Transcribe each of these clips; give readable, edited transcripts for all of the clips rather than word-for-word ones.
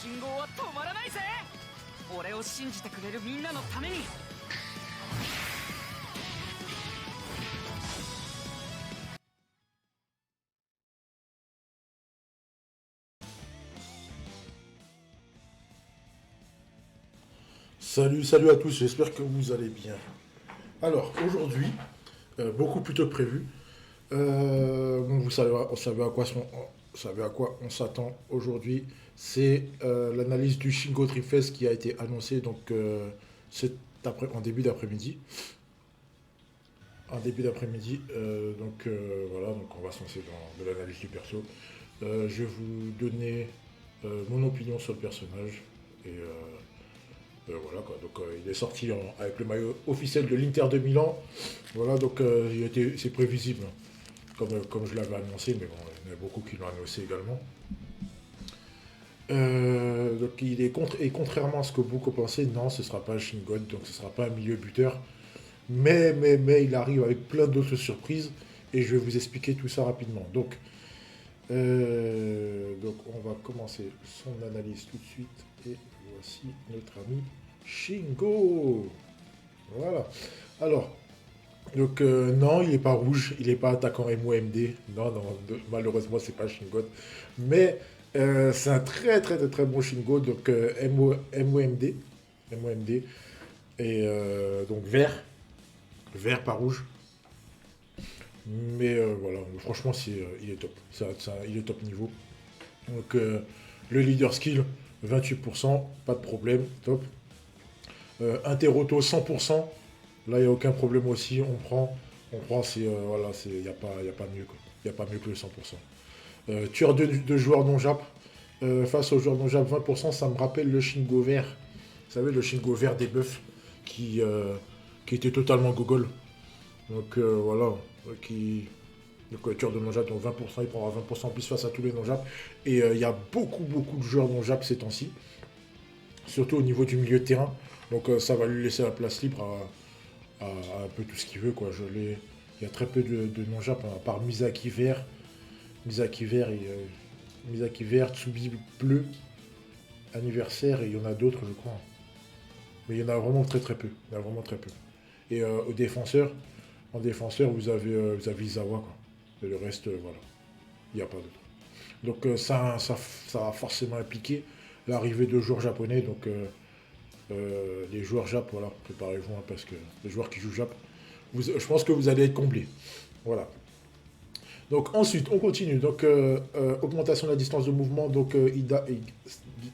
信号は止まらないぜ。俺を信じてくれるみんなのために。Salut, salut à tous, j'espère que vous allez bien. Alors, aujourd'hui, beaucoup plus tôt que prévu, bon, vous savez à quoi on s'attend aujourd'hui. C'est l'analyse du Shingo Dream Fest qui a été annoncée donc, en début d'après-midi. En début d'après-midi, voilà, donc on va se lancer dans de l'analyse du perso. Je vais vous donner mon opinion sur le personnage et voilà quoi, donc il est sorti avec le maillot officiel de l'Inter de Milan. Voilà, donc c'est prévisible, comme je l'avais annoncé, mais bon, il y en a beaucoup qui l'ont annoncé également. Donc et contrairement à ce que beaucoup pensaient, non, ce ne sera pas un Shingon, donc ce ne sera pas un milieu buteur. Mais il arrive avec plein d'autres surprises et je vais vous expliquer tout ça rapidement. Donc on va commencer son analyse tout de suite et voici notre ami Shingo. Voilà. Alors, donc non, il n'est pas rouge, il n'est pas attaquant MOMD. Non, non, malheureusement c'est pas Shingo. Mais c'est un très bon Shingo, donc MOMD. MOMD. Et donc vert pas rouge. Mais voilà, franchement, il est top. Il est top niveau. Donc, le leader skill, 28%, pas de problème, top. Interauto, 100%. Là, il n'y a aucun problème aussi. On prend, voilà, il n'y a pas mieux, quoi. Il n'y a pas mieux que le 100%. Tueur de joueurs non Jap. Face aux joueurs non Jap, 20%, ça me rappelle le Shingo vert. Vous savez, le Shingo vert des buffs qui était totalement gogol. Donc voilà, donc tueur de non-jap, donc 20%, il prendra 20% en plus face à tous les non-jap. Et il y a beaucoup de joueurs non-jap ces temps-ci, surtout au niveau du milieu de terrain. Donc ça va lui laisser la place libre à un peu tout ce qu'il veut, quoi. Il y a très peu de non-jap, hein, à part Misaki vert, Misaki vert, Tsubi bleu, anniversaire, et il y en a d'autres, je crois. Mais il y en a vraiment très peu. Il y en a vraiment très peu. Et aux défenseurs, en défenseur, vous avez Izawa, quoi. Et le reste, voilà, il n'y a pas d'autre. Donc ça a forcément impliqué l'arrivée de joueurs japonais. Donc les joueurs Jap, voilà, préparez-vous, hein, parce que les joueurs qui jouent Jap, je pense que vous allez être comblés. Voilà. Donc ensuite, on continue. Donc augmentation de la distance de mouvement, donc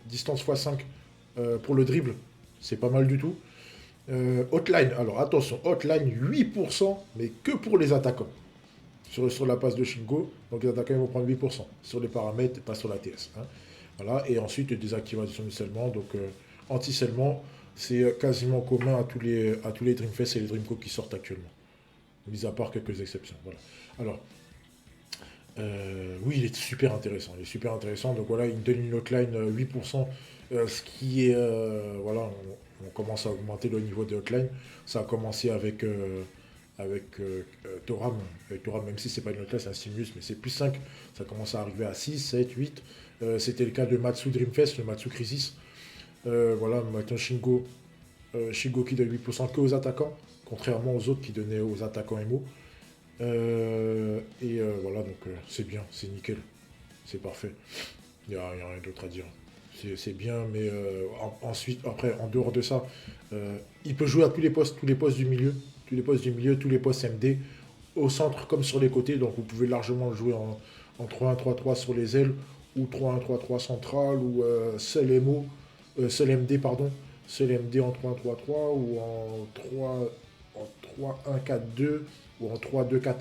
distance x5 pour le dribble, c'est pas mal du tout. Hotline, alors attention, hotline 8%, mais que pour les attaquants. Sur la passe de Shingo, donc les attaquants ils vont prendre 8% sur les paramètres, pas sur la TS. Hein. Voilà, et ensuite désactivation du scellement, donc anti-scellement, c'est quasiment commun à tous les Dreamfest et les Dreamco qui sortent actuellement, mis à part quelques exceptions. Voilà. Alors, oui, il est super intéressant. Il est super intéressant. Donc voilà, il me donne une hotline 8%, ce qui est. Voilà, on commence à augmenter le niveau de hotline. Ça a commencé avec Toram. Avec Toram, même si c'est pas une hotline, c'est un stimulus, mais c'est plus 5. Ça commence à arriver à 6, 7, 8. C'était le cas de Matsu Dreamfest, le Matsu Crisis. Voilà, maintenant Shingo qui donne 8% que aux attaquants, contrairement aux autres qui donnaient aux attaquants MO. Voilà, donc c'est bien, c'est nickel, c'est parfait. Il n'y a rien d'autre à dire. C'est bien, mais ensuite, après, en dehors de ça, il peut jouer à tous les postes du milieu, tous les postes MD, au centre comme sur les côtés. Donc vous pouvez largement le jouer en 3-1-3-3 sur les ailes, ou 3-1-3-3 central, ou seul MD, pardon, seul MD en 3-1-3-3, ou en 3-1-4-2, ou en 3-2-4-1,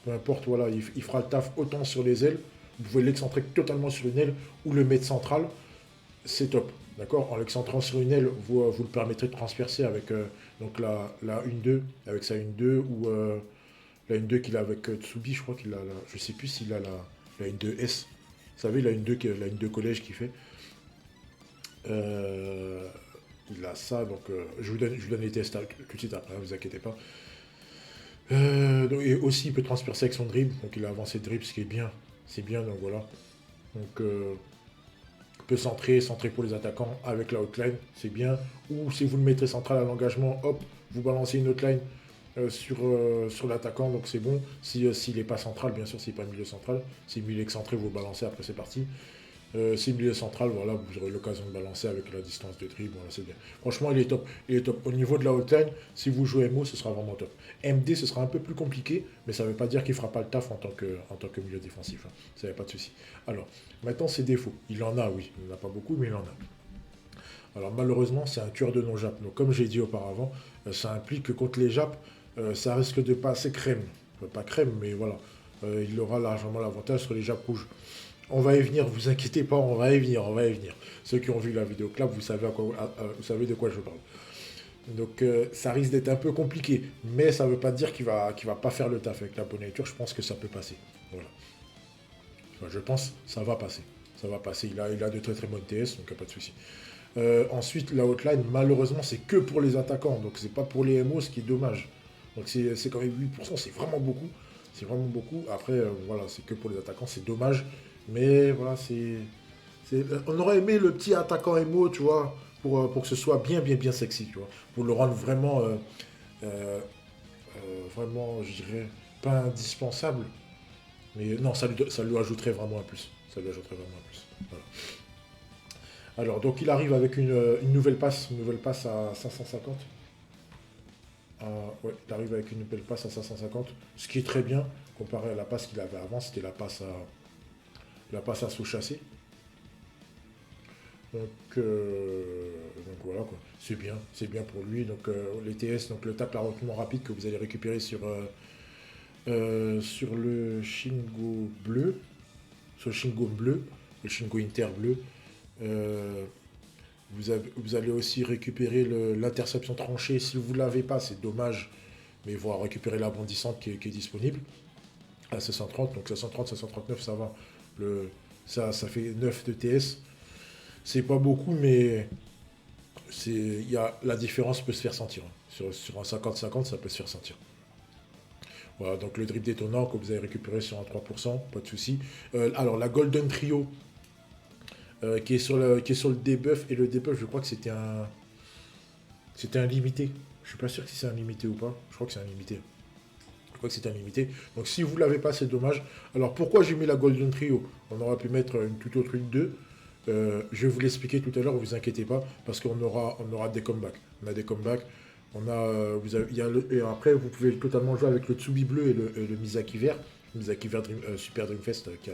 peu importe, voilà, il fera le taf autant sur les ailes. Vous pouvez l'excentrer totalement sur une aile ou le mettre central, c'est top. D'accord. En l'excentrant sur une aile, vous le permettrez de transpercer avec donc la 1-2, avec sa 1-2, ou la 1-2 qu'il a avec Tsubi, je crois qu'il a je sais plus s'il a la 1-2 S. Vous savez, la 1-2 collège qu'il fait. Il a ça, donc je vous donne les tests tout de suite après, ne vous inquiétez pas. Et aussi, il peut transpercer avec son dribble, donc il a avancé de dribble, ce qui est bien. C'est bien, donc voilà. Donc, peut centrer, centrer pour les attaquants avec la outline, c'est bien. Ou si vous le mettez central à l'engagement, hop, vous balancez une outline sur l'attaquant, donc c'est bon. S'il n'est pas central, bien sûr, s'il n'est pas milieu central. Si milieu excentré, vous balancez, après c'est parti. Si milieu central, voilà, vous aurez l'occasion de balancer avec la distance de dribble, voilà, c'est bien. Franchement, il est top. Il est top. Au niveau de la outline, si vous jouez MO, ce sera vraiment top. MD, ce sera un peu plus compliqué, mais ça ne veut pas dire qu'il ne fera pas le taf en tant que milieu défensif. Hein. Ça n'y a pas de souci. Alors, maintenant, ses défauts. Il en a, oui. Il n'en a pas beaucoup, mais il en a. Alors, malheureusement, c'est un tueur de non-Jap. Donc, comme j'ai dit auparavant, ça implique que contre les Jap, ça risque de passer crème. Pas crème, mais voilà. Il aura largement l'avantage sur les Jap rouges. On va y venir, vous inquiétez pas, on va y venir, on va y venir. Ceux qui ont vu la vidéo clap, vous savez, vous savez de quoi je parle. Donc ça risque d'être un peu compliqué, mais ça ne veut pas dire qu'il va pas faire le taf avec la bonne lecture. Je pense que ça peut passer. Voilà. Enfin, je pense que ça va passer. Ça va passer. Il a de très très bonnes TS, donc il n'y a pas de souci. Ensuite, la hotline, malheureusement, c'est que pour les attaquants. Donc c'est pas pour les MO, ce qui est dommage. Donc c'est quand même 8%, c'est vraiment beaucoup. C'est vraiment beaucoup. Après, voilà, c'est que pour les attaquants, c'est dommage. Mais voilà, on aurait aimé le petit attaquant MO, tu vois, pour que ce soit bien, bien, bien sexy, tu vois. Pour le rendre vraiment, vraiment, je dirais, pas indispensable. Mais non, ça lui ajouterait vraiment un plus. Ça lui ajouterait vraiment un plus. Voilà. Alors, donc il arrive avec une nouvelle passe à 550. Ouais, il arrive avec une nouvelle passe à 550, ce qui est très bien comparé à la passe qu'il avait avant, c'était la passe à sous-chasser. Donc voilà quoi, c'est bien pour lui. Donc les TS, donc le tape à recrutement rapide que vous allez récupérer sur le Shingo bleu, sur le Shingo bleu, le Shingo Inter bleu. Vous allez aussi récupérer l'interception tranchée. Si vous ne l'avez pas, c'est dommage, mais vous allez récupérer la bondissante qui est disponible à 530. Donc 530, 539, ça va. Ça fait 9 de TS. C'est pas beaucoup, mais la différence peut se faire sentir. Hein. Sur un 50-50, ça peut se faire sentir. Voilà, donc le drip détonnant que vous avez récupéré sur un 3%, pas de souci. Alors la Golden Trio, qui est sur le debuff, et le debuff, je crois que c'était un limité. Je suis pas sûr si c'est un limité ou pas. Je crois que c'est un limité. Je crois que c'est un limité. Donc si vous l'avez pas, c'est dommage. Alors pourquoi j'ai mis la Golden Trio? On aurait pu mettre une toute autre une 2. Je vais vous l'expliquer tout à l'heure, vous inquiétez pas, parce qu'on aura des comebacks. On a des comebacks. Et après, vous pouvez totalement jouer avec le Tsubi bleu et le Misaki vert. Misaki vert Super Dreamfest qui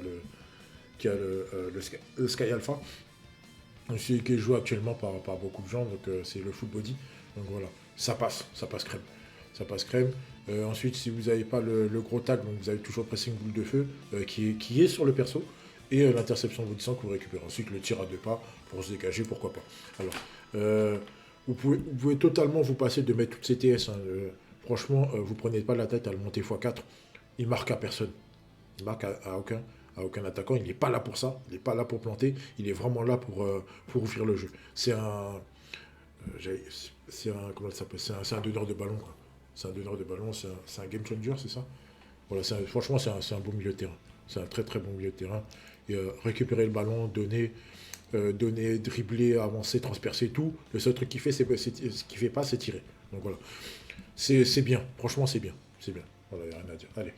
a le Sky Alpha. Celui qui est joué actuellement par beaucoup de gens, donc c'est le full body. Donc voilà, ça passe crème. Ça passe crème. Ensuite, si vous n'avez pas le gros tag, donc vous avez toujours pressing boule de feu qui est sur le perso. Et l'interception bondissante que vous récupérez. Ensuite, le tir à 2 pas pour se dégager, pourquoi pas. Alors, vous pouvez totalement vous passer de mettre toutes ces TS. Hein. Franchement, vous prenez pas la tête à le monter x4. Il marque à personne. Il marque à aucun attaquant. Il n'est pas là pour ça. Il n'est pas là pour planter. Il est vraiment là pour ouvrir le jeu. C'est un comment ça s'appelle, c'est un donneur de ballon. Quoi. C'est un donneur de ballon. C'est un game changer, c'est ça. Voilà. Franchement, c'est un bon milieu de terrain. C'est un très très bon milieu de terrain. Et, récupérer le ballon, donner, dribbler, avancer, transpercer, tout. Le seul truc qu'il fait, ce qu'il fait pas, c'est tirer. Donc voilà. C'est bien. Franchement, c'est bien. C'est bien. Voilà, il n'y a rien à dire. Allez.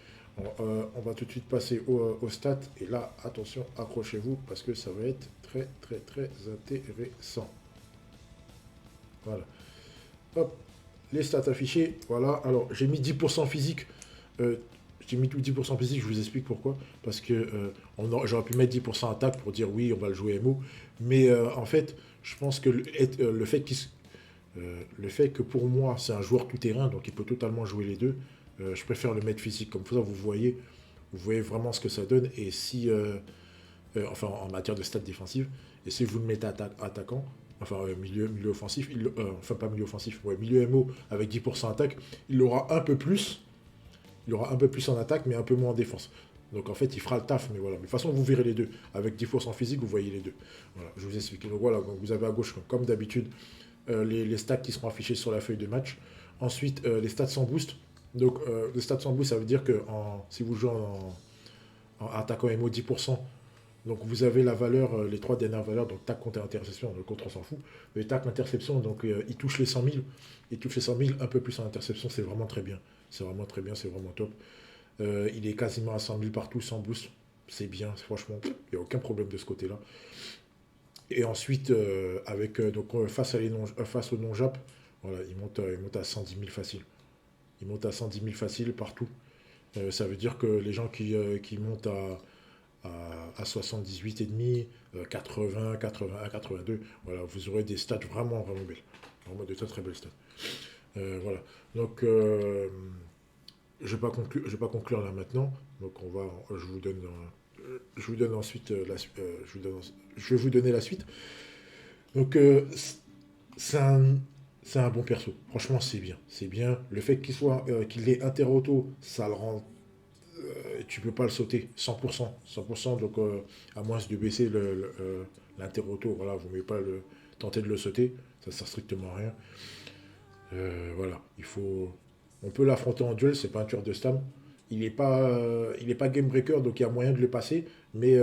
On va tout de suite passer au stats. Et là, attention, accrochez-vous parce que ça va être très très très intéressant. Voilà. Hop. Les stats affichées. Voilà. Alors, j'ai mis 10% physique. J'ai mis tout 10% physique, je vous explique pourquoi. Parce que j'aurais pu mettre 10% attaque pour dire oui, on va le jouer MO. Mais en fait, je pense que le fait que pour moi, c'est un joueur tout-terrain, donc il peut totalement jouer les deux, je préfère le mettre physique. Comme ça, vous voyez vraiment ce que ça donne. Et si, enfin, en matière de stats défensives, et si vous le mettez attaquant, enfin milieu offensif, enfin pas milieu offensif, ouais, milieu MO avec 10% attaque, il aura un peu plus. Il aura un peu plus en attaque, mais un peu moins en défense. Donc en fait, il fera le taf, mais voilà. Mais de toute façon, vous verrez les deux. Avec 10% physique, vous voyez les deux. Voilà, je vous explique. Donc voilà, donc vous avez à gauche, comme d'habitude, les stats qui seront affichés sur la feuille de match. Ensuite, les stats sans boost. Donc les stats sans boost, ça veut dire que si vous jouez en attaquant MO 10%, Donc vous avez la valeur, les 3 dernières valeurs, donc tac, contre interception, le contre on s'en fout. Mais tac, l'interception, donc il touche les 100 000. Il touche les 100 000, un peu plus en interception, c'est vraiment très bien. C'est vraiment très bien, c'est vraiment top. Il est quasiment à 100 000 partout, sans boost. C'est bien, franchement, il n'y a aucun problème de ce côté-là. Et ensuite, face au non-jap, voilà, il monte à 110 000 facile. Il monte à 110 000 facile partout. Ça veut dire que les gens qui montent à 78,5, 80, 81, 82, voilà, vous aurez des stats vraiment, vraiment belles. Vraiment de très très belles stats. Voilà. Donc, je ne vais pas conclure là maintenant. Donc, je vous donne ensuite je vais vous donner la suite. Donc, c'est un, c'est un bon perso. Franchement, c'est bien. C'est bien. Le fait qu'il ait interauto, ça le rend. Tu peux pas le sauter 100%. 100%. Donc, à moins de baisser l'interauto, voilà, vous ne pouvez pas tenter de le sauter. Ça sert strictement à rien. Voilà. On peut l'affronter en duel. C'est pas un tueur de stam. Il est pas game breaker, donc il y a moyen de le passer. Mais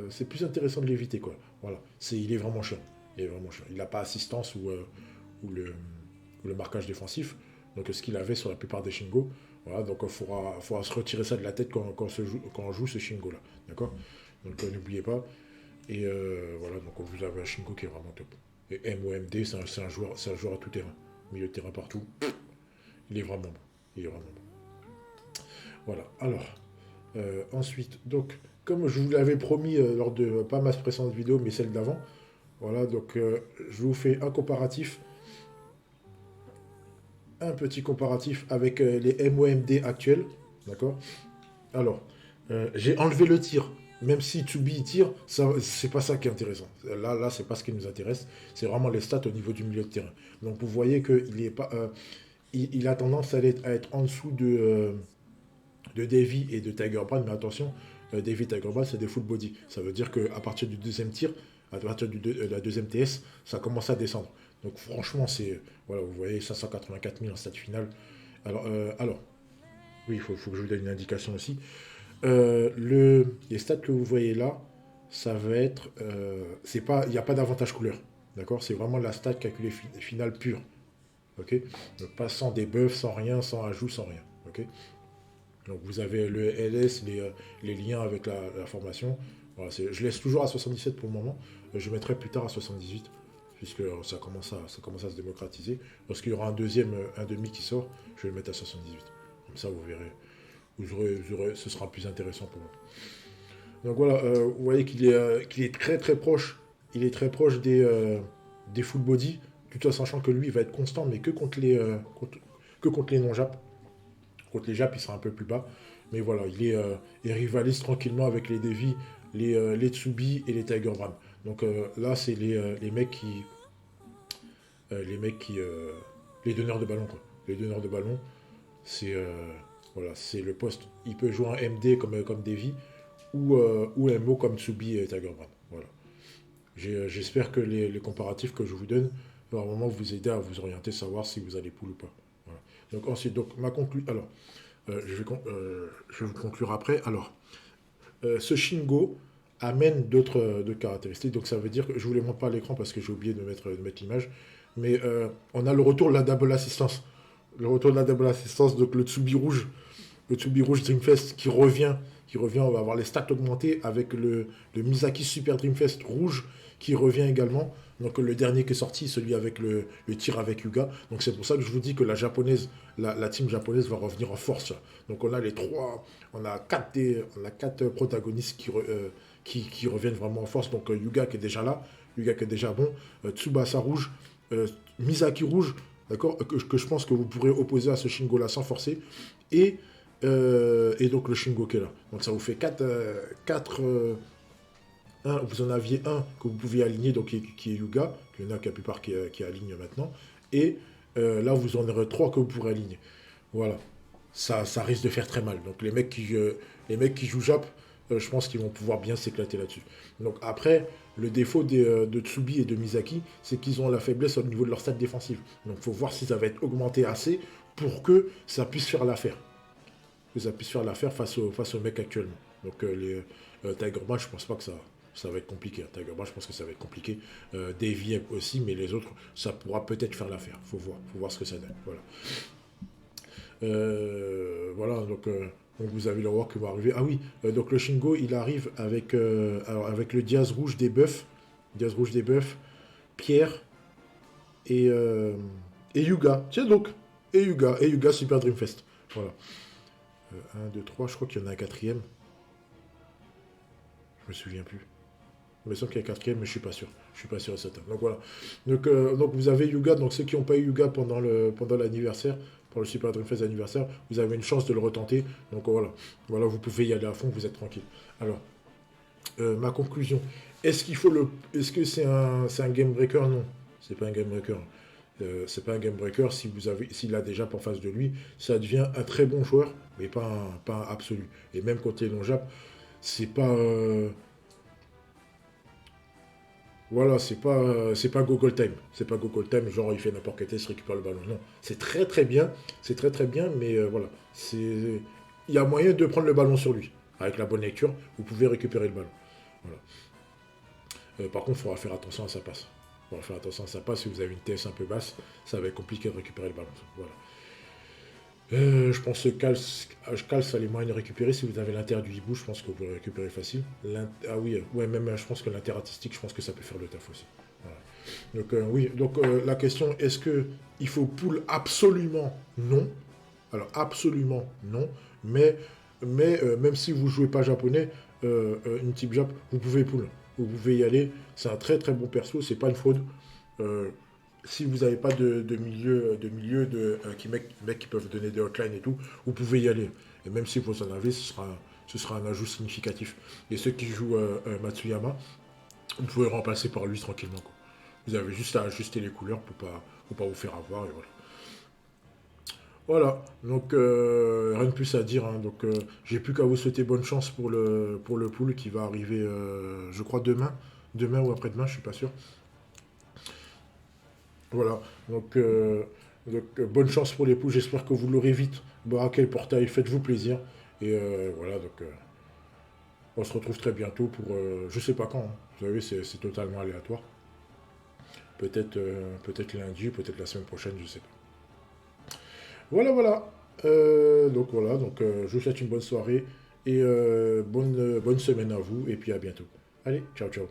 c'est plus intéressant de l'éviter, quoi. Voilà. Il est vraiment chiant. Il est vraiment chiant. Il n'a pas assistance ou le marquage défensif. Donc ce qu'il avait sur la plupart des Shingo. Voilà, donc il faudra se retirer ça de la tête quand on joue ce Shingo-là. D'accord. Donc n'oubliez pas. Et voilà, donc vous avez un Shingo qui est vraiment top. Et MOMD, c'est un joueur à tout terrain. Milieu de terrain partout. Il est vraiment bon. Il est vraiment bon. Voilà. Alors, ensuite, donc, comme je vous l'avais promis lors de pas ma précédente vidéo, mais celle d'avant, voilà, donc je vous fais un petit comparatif avec les MOMD actuels, d'accord. Alors, j'ai enlevé le tir, même si Tsubi tire, c'est pas ça qui est intéressant. Là, c'est pas ce qui nous intéresse, c'est vraiment les stats au niveau du milieu de terrain. Donc vous voyez qu'il est pas, il a tendance à être en dessous de Davy et de Tiger Brand, mais attention, Davy et Tiger Brand, c'est des full body. Ça veut dire qu'à partir du deuxième tir, à partir de la deuxième TS, ça commence à descendre. Donc franchement, voilà, vous voyez 584 000 en stade final. Alors oui, il faut que je vous donne une indication aussi. Les stats que vous voyez là, ça va être, il n'y a pas d'avantage couleur, d'accord. C'est vraiment la stat calculée finale pure, ok. Donc pas sans des buffs, sans rien, sans ajout, sans rien, ok. Donc vous avez le LS, les liens avec la formation. Voilà, je laisse toujours à 77 pour le moment. Je mettrai plus tard à 78, puisque ça commence à se démocratiser. Lorsqu'il y aura un demi qui sort, je vais le mettre à 78. Comme ça, vous verrez, ce sera plus intéressant pour vous. Donc voilà, vous voyez qu'il est très très proche. Il est très proche des full body, tout en sachant que lui, il va être constant, mais que contre les non-jap. Contre les Japs, il sera un peu plus bas. Mais voilà, il rivalise tranquillement avec les Devi, les Tsubi et les Tiger Brand. Donc là, c'est les mecs qui. Les donneurs de ballon, quoi. Les donneurs de ballon, voilà, c'est le poste. Il peut jouer en MD comme Devi ou MO comme Tsubi et Tiger Brand. Voilà. J'espère que les comparatifs que je vous donne vont vraiment vous aider à vous orienter, savoir si vous allez pool ou pas. Voilà. Donc ensuite, ma conclusion. Alors, je vais vous conclure après. Alors, ce Shingo amène d'autres caractéristiques. Donc ça veut dire que je ne vous les montre pas à l'écran parce que j'ai oublié de mettre l'image. Mais on a le retour de la double assistance. Le retour de la double assistance, donc le Tsubi rouge Dreamfest qui revient. On va avoir les stats augmentées avec le Misaki Super Dreamfest rouge qui revient également. Donc le dernier qui est sorti, celui avec le tir avec Yuga. Donc c'est pour ça que je vous dis que la team japonaise va revenir en force. Donc on a on a quatre protagonistes qui reviennent vraiment en force. Donc Yuga qui est déjà là, Yuga qui est déjà bon, Tsubasa rouge, Misaki rouge, d'accord, que je pense que vous pourrez opposer à ce Shingo là sans forcer. Et donc le Shingo qui est là. Donc ça vous fait 4 vous en aviez un que vous pouviez aligner, donc qui est Yuga, il y en a la plupart qui aligne maintenant, et là vous en aurez 3 que vous pourrez aligner. Voilà, ça risque de faire très mal. Donc les mecs qui jouent Jap, je pense qu'ils vont pouvoir bien s'éclater là-dessus. Donc après, le défaut de Tsubi et de Misaki, c'est qu'ils ont la faiblesse au niveau de leur stade défensive. Donc il faut voir si ça va être augmenté assez pour que ça puisse faire l'affaire. Que ça puisse faire l'affaire face aux mecs actuellement. Donc les Tiger Mask, je pense pas que ça ça va être compliqué. Tiger Brown, je pense que ça va être compliqué. Davy aussi, mais les autres, ça pourra peut-être faire l'affaire. Faut voir ce que ça donne. Voilà. Voilà, donc vous avez le roi qui va arriver. Ah oui, donc le Shingo, il arrive avec, alors avec le Diaz rouge des bœufs. Diaz rouge des bœufs, Pierre et Yuga. Tiens donc, et Yuga Super Dream Fest. Voilà. 1, 2, 3, je crois qu'il y en a un quatrième. Je me souviens plus. Il me semble qu'il y a un quatrième, mais je suis pas sûr. Je suis pas sûr et certain. Donc voilà. Donc vous avez Yuga, donc ceux qui n'ont pas eu Yuga pendant l'anniversaire, pour le Super Dream Fest anniversaire, vous avez une chance de le retenter. Donc voilà. Voilà, vous pouvez y aller à fond, vous êtes tranquille. Alors, ma conclusion. Est-ce que c'est un game breaker? Non. C'est pas un game breaker. C'est pas un game breaker s'il a déjà en face de lui, ça devient un très bon joueur, mais pas un absolu. Et même quand il est non-jap, c'est pas. Voilà, c'est pas Google Time. C'est pas Google Time, genre il fait n'importe quel test, il récupère le ballon. Non, c'est très très bien. C'est très très bien, mais voilà. Il y a moyen de prendre le ballon sur lui. Avec la bonne lecture, vous pouvez récupérer le ballon. Voilà. Par contre, il faudra faire attention à sa passe. Il faudra faire attention à sa passe. Si vous avez une TS un peu basse, ça va être compliqué de récupérer le ballon. Voilà. Je pense que Kals a les moyens de récupérer. Si vous avez l'inter du hibou, je pense que vous pouvez le récupérer facile. Ah oui, ouais, même je pense que l'inter artistique, je pense que ça peut faire le taf aussi. Voilà. Donc oui, donc la question, est-ce que il faut pull? Absolument non. Alors absolument non. Mais même si vous jouez pas japonais, une type jap, vous pouvez pull. Vous pouvez y aller. C'est un très très bon perso. C'est pas une fraude. Euh, Si vous n'avez pas de milieu mecs qui peuvent donner des hotlines et tout, vous pouvez y aller. Et même si vous en avez, ce sera un ajout significatif. Et ceux qui jouent Matsuyama, vous pouvez le remplacer par lui tranquillement, quoi. Vous avez juste à ajuster les couleurs pour pas vous faire avoir, et voilà. Voilà, donc rien de plus à dire, hein. Donc j'ai plus qu'à vous souhaiter bonne chance pour le pool qui va arriver, je crois, demain ou après-demain, je suis pas sûr. Voilà, bonne chance pour les poules, j'espère que vous l'aurez vite. Braquez le portail, faites-vous plaisir. Et voilà, on se retrouve très bientôt pour, je sais pas quand, hein. Vous savez, c'est totalement aléatoire. Peut-être lundi, peut-être la semaine prochaine, je sais pas. Voilà, voilà. Je vous souhaite une bonne soirée et bonne semaine à vous, et puis à bientôt. Allez, ciao, ciao.